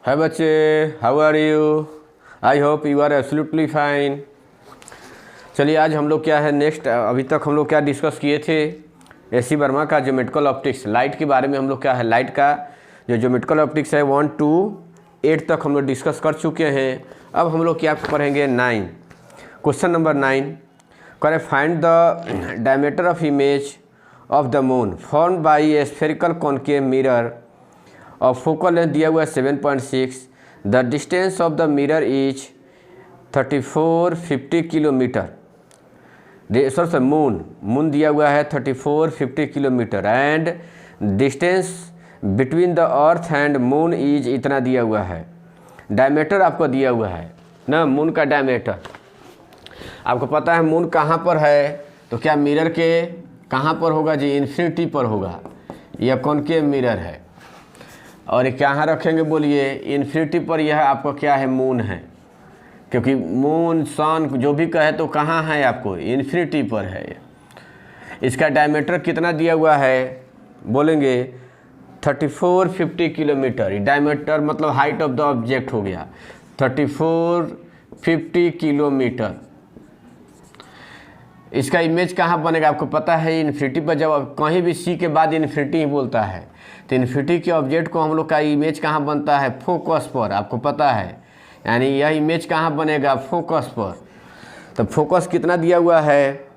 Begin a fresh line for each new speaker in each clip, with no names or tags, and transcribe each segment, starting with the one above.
हाय बच्चे, how are you? I hope you are absolutely fine. चलिए आज हम लोग क्या है नेक्स्ट, अभी तक हम लोग क्या डिस्कस किए थे, एसी वर्मा का ज्योमेट्रिकल ऑप्टिक्स, लाइट के बारे में हम लोग क्या है लाइट का जो ज्योमेट्रिकल ऑप्टिक्स है 1 to 8 तक हम लोग डिस्कस कर चुके हैं। अब हम लोग क्या पढ़ेंगे 9, क्वेश्चन नंबर 9 करें find the diameter of image of the moon formed by A spherical concave mirror और फोकल लेंथ दिया हुआ है 7.6। The distance of the mirror is 3450 kilometre. Sir moon दिया हुआ है 3450 kilometre and distance between the earth and moon is इतना दिया हुआ है। डायमीटर आपको दिया हुआ है ना, मून का डायमीटर आपको पता है। मून कहाँ पर है तो क्या मिरर के कहाँ पर होगा जी? इन्फिनिटी पर होगा। यह कॉनकेव मिरर है और ये कहाँ रखेंगे बोलिए? इन्फिनिटी पर। यह आपको क्या है? मून है, क्योंकि मून सन जो भी कहे तो कहाँ है आपको? इन्फिनिटी पर है। इसका डायमीटर कितना दिया हुआ है बोलेंगे? 3450 किलोमीटर। डायमीटर मतलब हाइट ऑफ द ऑब्जेक्ट हो गया 3450 किलोमीटर। इसका इमेज कहाँ बनेगा आपको पता है? इन्फिनिटी पर। जब कहीं भी सी के बाद इन्फिनिटी ही बोलता है तो इन्फिनिटी के ऑब्जेक्ट को हम लोग का इमेज कहाँ बनता है? फोकस पर, आपको पता है। यानी यह इमेज कहाँ बनेगा? फोकस पर। तो फोकस कितना दिया हुआ है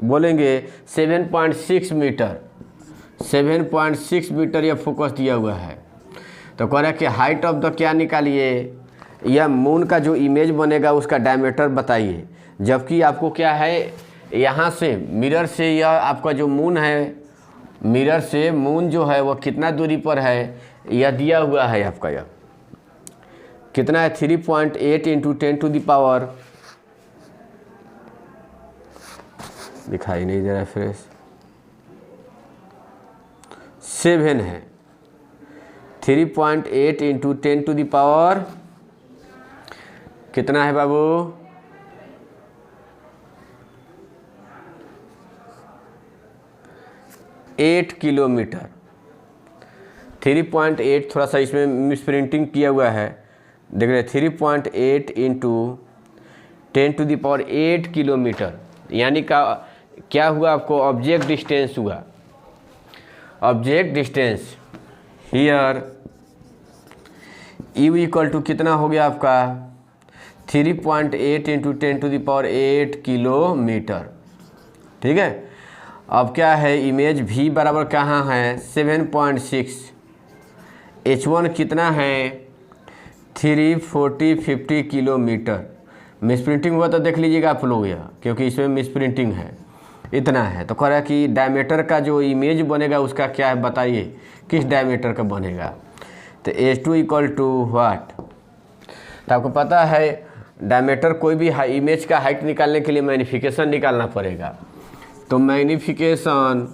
बोलेंगे? 7.6 मीटर। 7.6 मीटर यह फोकस दिया हुआ है। तो कह रहा है कि हाइट ऑफ द क्या निकालिए? यह मून का जो इमेज बनेगा उसका डायमीटर बताइए। जबकि आपको क्या है, यहाँ से मिरर से यह आपका जो मून है, मिरर से मून जो है वह कितना दूरी पर है यह दिया हुआ है आपका। यह कितना है? 3.8 इंटू 10 टू द पावर, दिखाई नहीं दे रहा है फ्रेश, 7 है। 3.8 इंटू 10 टू द पावर कितना है बाबू? 8 किलोमीटर। 3.8 थोड़ा सा इसमें मिसप्रिंटिंग किया हुआ है, देख रहे 3.8 into 10 to the power 8 kilometre. यानी का क्या हुआ आपको? ऑब्जेक्ट डिस्टेंस हुआ। Object distance here u equal to कितना हो गया आपका? 3.8 into 10 to the power 8 kilometre. ठीक है। अब क्या है? इमेज v बराबर कहाँ है? 7.6। h1 कितना है? 340-50 किलोमीटर। मिसप्रिंटिंग हुआ तो देख लीजिएगा आप लोग यह, क्योंकि इसमें मिसप्रिंटिंग है। इतना है तो कह रहा है कि डायमीटर का जो इमेज बनेगा उसका क्या है बताइए, किस डायमीटर का बनेगा? तो h2 इक्वल टू व्हाट? तो आपको पता है डायमीटर कोई भी इमेज का हाइट निकालने के लिए मैग्नीफिकेशन निकालना पड़ेगा। तो मैग्नीफिकेशन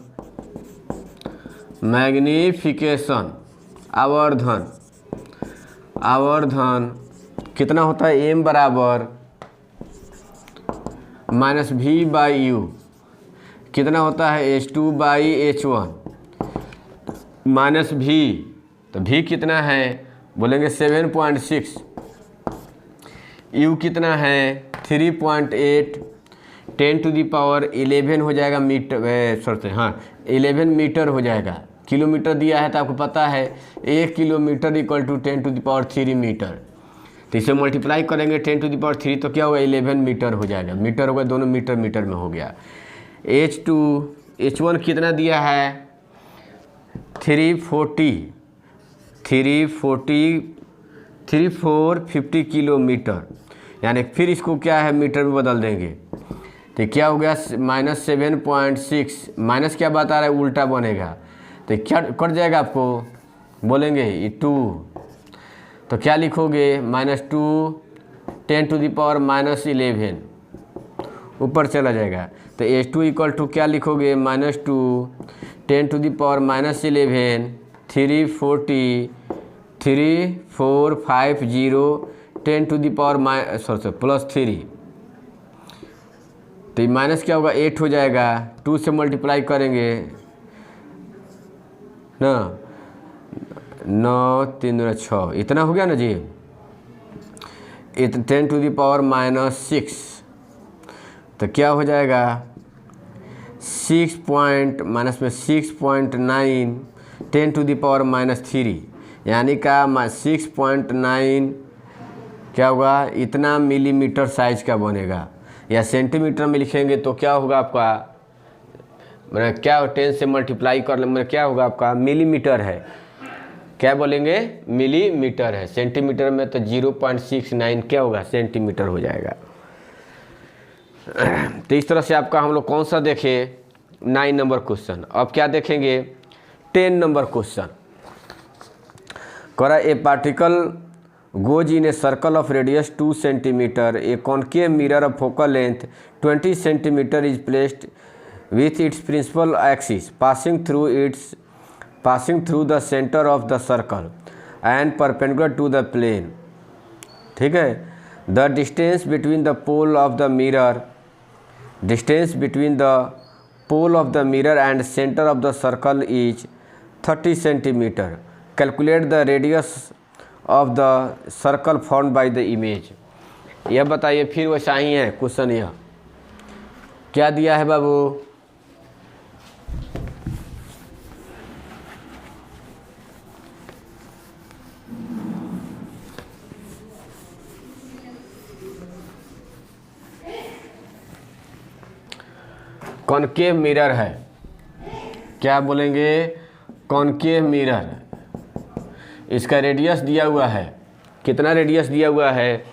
आवर्धन कितना होता है? m बराबर माइनस v बाई यू। कितना होता है? h2 by h1 minus v। तो v कितना है बोलेंगे? 7.6। u कितना है? 3.8। 10 टू दी पावर 11 हो जाएगा मीटर, सॉरी हाँ 11 मीटर हो जाएगा। किलोमीटर दिया है तो आपको पता है 1 kilometre equal to 10 to the power 3 metre. तो इसे मल्टीप्लाई करेंगे 10 टू दी पावर 3 तो क्या होगा? 11 मीटर हो जाएगा। मीटर होगा, दोनों मीटर मीटर में हो गया। h1 कितना दिया है? 340 किलोमीटर। यानी फिर इसको क्या है मीटर में बदल देंगे तो क्या हो गया? -7.6 माइनस क्या बता रहा है? उल्टा बनेगा तो क्या कट जाएगा आपको बोलेंगे? 2। तो क्या लिखोगे? -2 10 टू द पावर -11 ऊपर चला जाएगा। तो h2 इक्वल टू क्या लिखोगे? -2 10 to the power -11 340 10 to the power +3। तो ये माइनस क्या होगा? 8 हो जाएगा। 2 से मल्टीप्लाई करेंगे ना 9 3 6 इतना हो गया ना जी। 10⁻⁻6 तो क्या हो जाएगा 6 पॉइंट माइनस में 6.9 10⁻⁻3 यानी का 6.9 क्या होगा इतना मिलीमीटर साइज का बनेगा। या सेंटीमीटर में लिखेंगे तो क्या होगा आपका मतलब क्या 10 से मल्टीप्लाई कर ले मतलब क्या होगा आपका मिलीमीटर है। क्या बोलेंगे मिलीमीटर है। सेंटीमीटर में तो 0.69 क्या होगा सेंटीमीटर हो जाएगा। तो इस तरह से आपका हम लोग कौन सा देखे 9 नंबर क्वेश्चन। अब क्या देखेंगे 10 नंबर क्वेश्चन। करा ए particle goes in a circle of radius 2 cm. A concave mirror of focal length 20 cm is placed with its principal axis passing through the center of the circle and perpendicular to the plane. ठीक है। The distance between the pole of the mirror and center of the circle is 30 cm. Calculate the radius of the circle formed by the image. यह बताइए फिर वैसा ही है question. यह क्या दिया है बाबू कॉनकेव मिरर है। क्या बोलेंगे कॉनकेव मिरर। इसका रेडियस दिया हुआ है। कितना रेडियस दिया हुआ है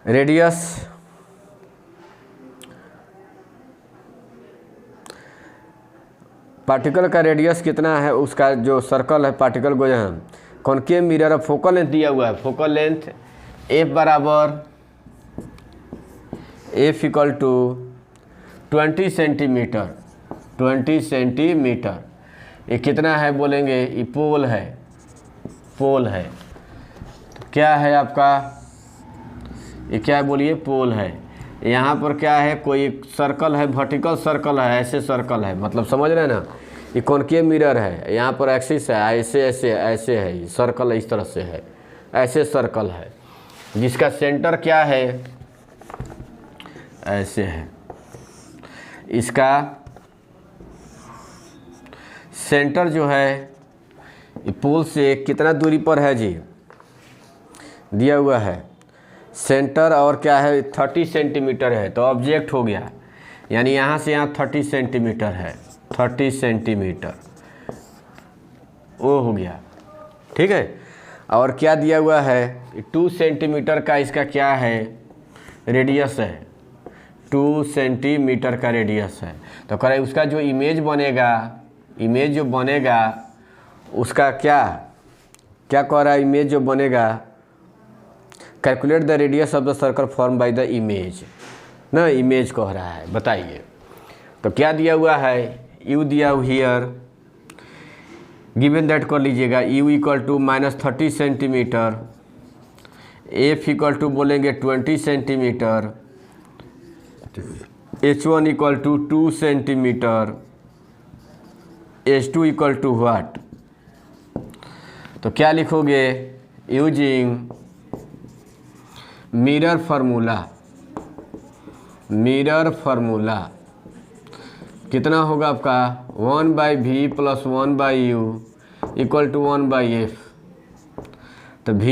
रेडियस पार्टिकल का रेडियस कितना है उसका जो सर्कल है पार्टिकल को यहाँ कॉनकेव मिरर अब फोकल लेंथ दिया हुआ है। फोकल लेंथ एफ बराबर f equal to 20 centimetre. 20 centimetre ये कितना है बोलेंगे ये पोल है। पोल है तो क्या है आपका ये क्या है बोलिए पोल है। यहाँ पर क्या है कोई सर्कल है वर्टिकल सर्कल है ऐसे सर्कल है मतलब समझ रहे हैं ना। ये कॉनकेव मिरर है यहाँ पर एक्सिस है ऐसे ऐसे ऐसे है ये सर्कल इस तरह से है ऐसे सर्कल है जिसका सेंटर क्या है ऐसे है। इसका सेंटर जो है पोल से कितना दूरी पर है जी दिया हुआ है सेंटर और क्या है 30 सेंटीमीटर है तो ऑब्जेक्ट हो गया यानी यहाँ से यहाँ 30 सेंटीमीटर है 30 सेंटीमीटर वो हो गया ठीक है। और क्या दिया हुआ है 2 सेंटीमीटर का इसका क्या है रेडियस है 2 सेंटीमीटर का रेडियस है। तो करें उसका जो इमेज बनेगा इमेज जो बनेगा उसका क्या क्या कह रहा है इमेज जो बनेगा calculate the radius of the circle form by the image ना इमेज कह रहा है बताइए। तो क्या दिया हुआ है यू दिया हुआ हियर गिवन दैट कर लीजिएगा u equal to -30 centimetre f equal to बोलेंगे 20 centimetre H1 equal to 2 centimetre H2 equal to what. तो क्या लिखोगे यूजिंग मिरर फार्मूला कितना होगा आपका 1/v plus 1/u equal to 1/f। तो v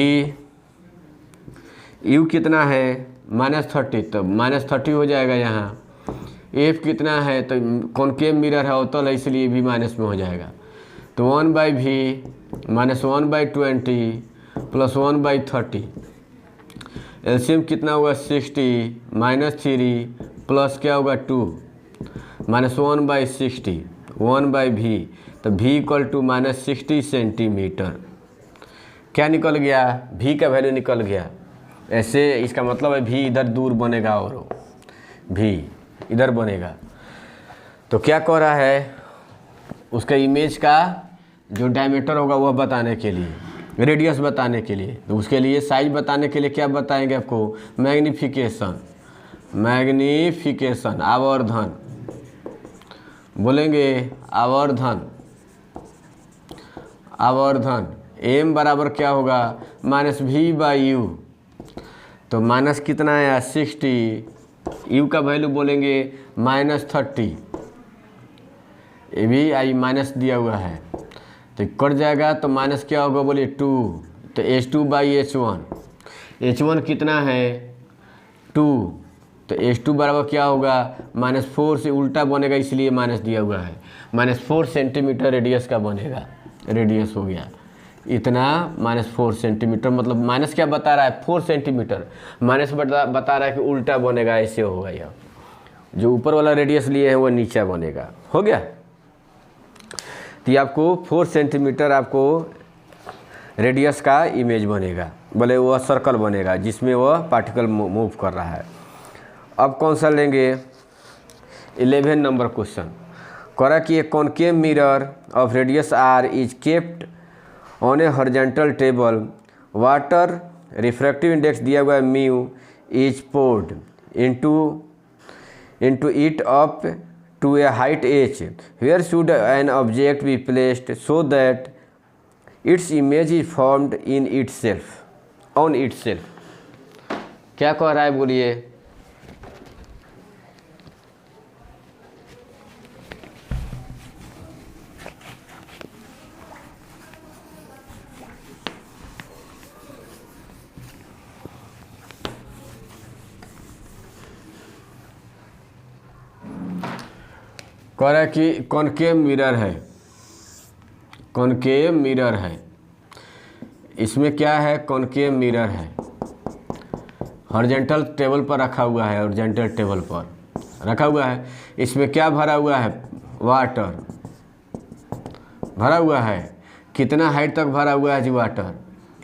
u कितना है -30 तो -30 हो जाएगा यहाँ। f कितना है तो कॉनकेव मिरर है अवतल है इसलिए भी माइनस में हो जाएगा। तो 1/v -1/20 प्लस 1/30 एलसीएम कितना होगा 60 -3 प्लस क्या होगा 2 -1/60 1/v। तो v इक्वल टू -60 सेंटीमीटर। क्या निकल गया v का वैल्यू निकल गया ऐसे इसका मतलब है v इधर दूर बनेगा और v इधर बनेगा। तो क्या कह रहा है उसका इमेज का जो डायमीटर होगा वह बताने के लिए रेडियस बताने के लिए। तो उसके लिए साइज बताने के लिए क्या बताएंगे आपको मैग्नीफिकेशन मैग्नीफिकेशन, आवर्धन बोलेंगे, आवर्धन, आवर्धन m बराबर क्या होगा -v/u। तो माइनस कितना है 60, u का वैल्यू बोलेंगे -30, ये भी आई माइनस दिया हुआ है तो कट जाएगा, तो माइनस क्या होगा बोलिए 2, तो h2/h1, h1 कितना है 2, तो h2 बराबर क्या होगा -4 से उल्टा बनेगा इसलिए माइनस दिया हुआ है, -4 सेंटीमीटर रेडियस का बनेगा, रेडियस हो गया इतना -4 सेंटीमीटर, मतलब माइनस क्या बता रहा है 4 सेंटीमीटर, माइनस बता रहा है कि उल्टा बनेगा, ऐसे होगा यह, जो ऊपर वाला रेडियस लिए है वो नीचे बनेगा, हो गया। तो ये आपको 4 सेंटीमीटर आपको रेडियस का इमेज बनेगा, बोले वह सर्कल बनेगा जिसमें वह पार्टिकल मूव कर रहा है। अब कौन सा लेंगे 11 नंबर क्वेश्चन, कह रहा कि a concave mirror of radius r is kept on a horizontal table, water refractive index दिया हुआ है mu is poured into it up to a height h, where should an object be placed so that its image is formed in itself, on itself। क्या कह रहा है बोलिए, कह रहा है कि कॉनकेव मिरर है, कॉनकेव मिरर है, इसमें क्या है कॉनकेव मिरर है, हॉरिजॉन्टल टेबल पर रखा हुआ है, हॉरिजॉन्टल टेबल पर रखा हुआ है, इसमें क्या भरा हुआ है वाटर भरा हुआ है, कितना हाइट तक भरा हुआ है जी वाटर,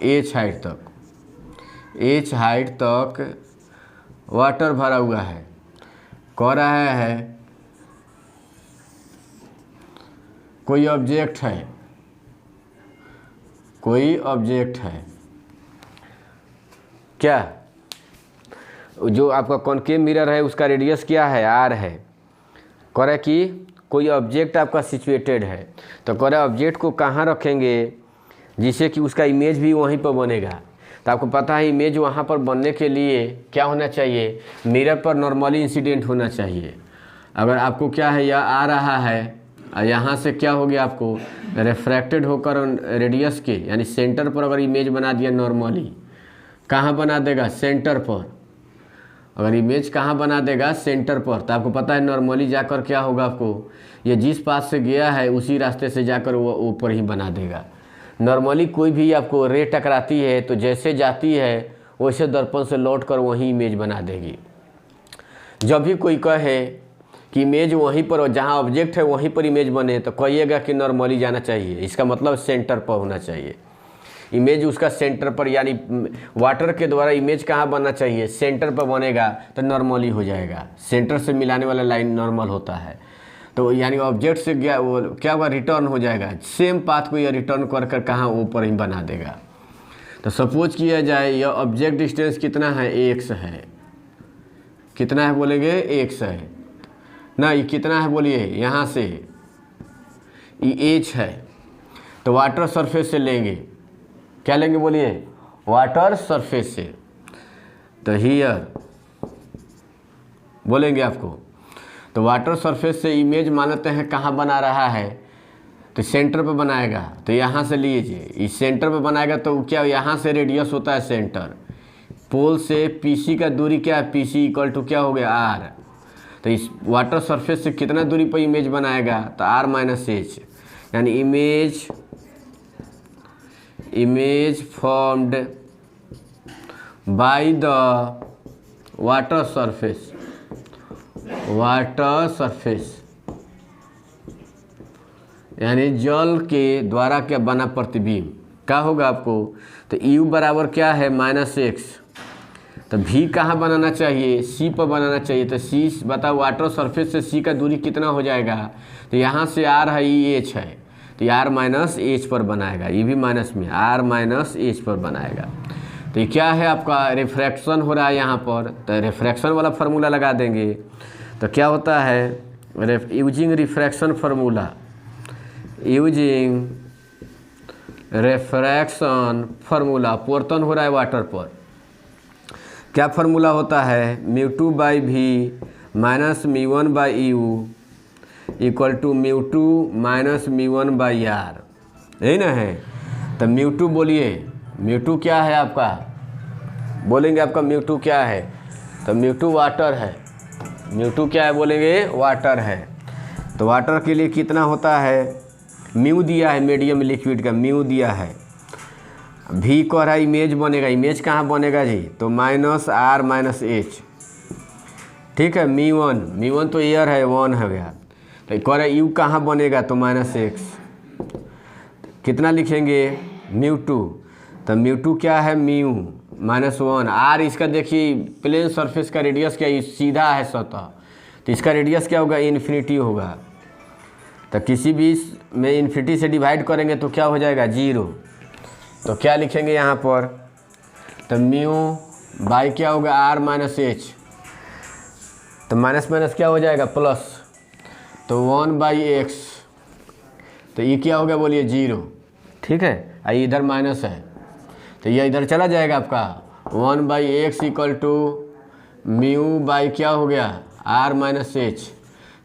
h हाइट तक, h हाइट तक वाटर भरा हुआ है। कह रहा है कोई ऑब्जेक्ट है, कोई ऑब्जेक्ट है क्या, जो आपका कॉनकेव मिरर है उसका रेडियस क्या है r है, कह रहा है कि कोई ऑब्जेक्ट आपका सिचुएटेड है, तो कह रहा है ऑब्जेक्ट को कहाँ रखेंगे जिससे कि उसका इमेज भी वहीं पर बनेगा। तो आपको पता है इमेज वहाँ पर बनने के लिए क्या होना चाहिए, मिरर पर नॉर्मली इंसिडेंट होना चाहिए। अगर आपको क्या है यह आ रहा है और यहाँ से क्या हो गया आपको रिफ्रैक्टेड होकर रेडियस के यानी सेंटर पर अगर इमेज बना दिया नॉर्मली, कहाँ बना देगा सेंटर पर, अगर इमेज कहाँ बना देगा सेंटर पर, तो आपको पता है नॉर्मली जाकर क्या होगा आपको, ये जिस पास से गया है उसी रास्ते से जाकर वो ऊपर ही बना देगा। नॉर्मली कोई भी आपको रे टकराती है तो जैसे जाती है वैसे दर्पण से लौट कर वहीं इमेज बना देगी। जब भी कोई कहे कि इमेज वहीं पर, जहाँ ऑब्जेक्ट है वहीं पर इमेज बने, तो कहिएगा कि नॉर्मली जाना चाहिए, इसका मतलब सेंटर पर होना चाहिए इमेज, उसका सेंटर पर, यानी वाटर के द्वारा इमेज कहाँ बनना चाहिए सेंटर पर बनेगा तो नॉर्मली हो जाएगा, सेंटर से मिलाने वाला लाइन नॉर्मल होता है। तो यानी ऑब्जेक्ट से गया वो क्या हुआ रिटर्न हो जाएगा, सेम पाथ को यह रिटर्न कर कर कहाँ ऊपर ही बना देगा। तो सपोज किया जाए यह ऑब्जेक्ट डिस्टेंस कितना है x है, कितना है बोलेंगे x है ना, ये कितना है बोलिए यहाँ से ये h है, तो वाटर सरफेस से लेंगे, क्या लेंगे बोलिए वाटर सरफेस से, तो हियर बोलेंगे आपको, तो वाटर सरफेस से इमेज मानते हैं कहाँ बना रहा है, तो सेंटर पे बनाएगा, तो यहाँ से लीजिए इस सेंटर पे बनाएगा, तो क्या यहाँ से रेडियस होता है सेंटर, पोल से पीसी का दूरी क्या है, पीसी इक्वल टू क्या हो गया r, तो इस वाटर सरफेस से कितना दूरी पर इमेज बनाएगा, तो r माइनस h, यानी image formed by the water surface, यानी जल के द्वारा क्या बना प्रतिबिंब क्या होगा आपको, तो u बराबर क्या है -x, तो v कहाँ बनाना चाहिए c पर बनाना चाहिए, तो c बताओ वाटर सरफेस से c का दूरी कितना हो जाएगा, तो यहाँ से r है ये h है, तो r माइनस h पर बनाएगा, ये भी माइनस में r माइनस h पर बनाएगा। तो ये क्या है आपका रिफ्रैक्शन हो रहा है यहाँ पर, तो रिफ्रैक्शन वाला फार्मूला लगा देंगे। तो क्या होता है using refraction formula, using refraction formula, अपवर्तन हो रहा है वाटर पर। क्या फार्मूला होता है μ2/v minus μ1/u equal to μ2 minus μ1/r, यही ना है। तो μ2 बोलिए, μ2 क्या है आपका, बोलेंगे आपका μ2 क्या है, तो μ2 वाटर है। μ2 क्या है बोलेंगे, वाटर है। तो वाटर के लिए कितना होता है, म्यू दिया है, मीडियम लिक्विड का म्यू दिया है। भी कह रहा है इमेज बनेगा, इमेज कहाँ बनेगा जी, तो -r-h, ठीक है। μ1 तो एयर है, 1 हो गया। तो कह रहा है यू कहाँ बनेगा, तो -x, कितना लिखेंगे μ2, तो μ2 क्या है μ-1, r इसका देखिए प्लेन सरफेस का रेडियस क्या है, सीधा है सतह, तो इसका रेडियस क्या होगा, इन्फिनिटी होगा। तो किसी भी में इन्फिनिटी से डिवाइड करेंगे तो क्या हो जाएगा, 0। तो क्या लिखेंगे यहाँ पर, तो μ क्या होगा r-h, तो माइनस माइनस क्या हो जाएगा प्लस, तो 1/x, तो ये क्या होगा बोलिए 0, ठीक है। ये इधर माइनस है तो ये इधर चला जाएगा आपका 1/x इक्वल टू μ क्या हो गया r-h,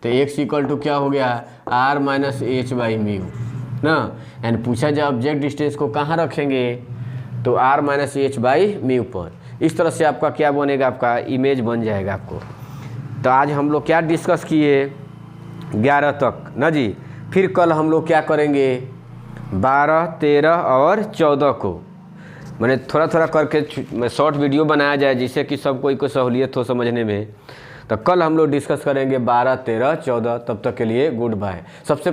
तो x इक्वल टू क्या हो गया r-h/μ ना। एंड पूछा जाए ऑब्जेक्ट डिस्टेंस को कहाँ रखेंगे, तो r-h/μ पर। इस तरह से आपका क्या बनेगा, आपका इमेज बन जाएगा आपको। तो आज हम लोग क्या डिस्कस किए 11 तक ना जी। फिर कल हम लोग क्या करेंगे 12, 13 और 14 को, मैंने थोड़ा थोड़ा करके शॉर्ट वीडियो बनाया जाए जिससे कि सब कोई को सहूलियत हो समझने में। तो कल हम लोग डिस्कस करेंगे 12, 13, 14। तब तक के लिए गुड बाय। सबसे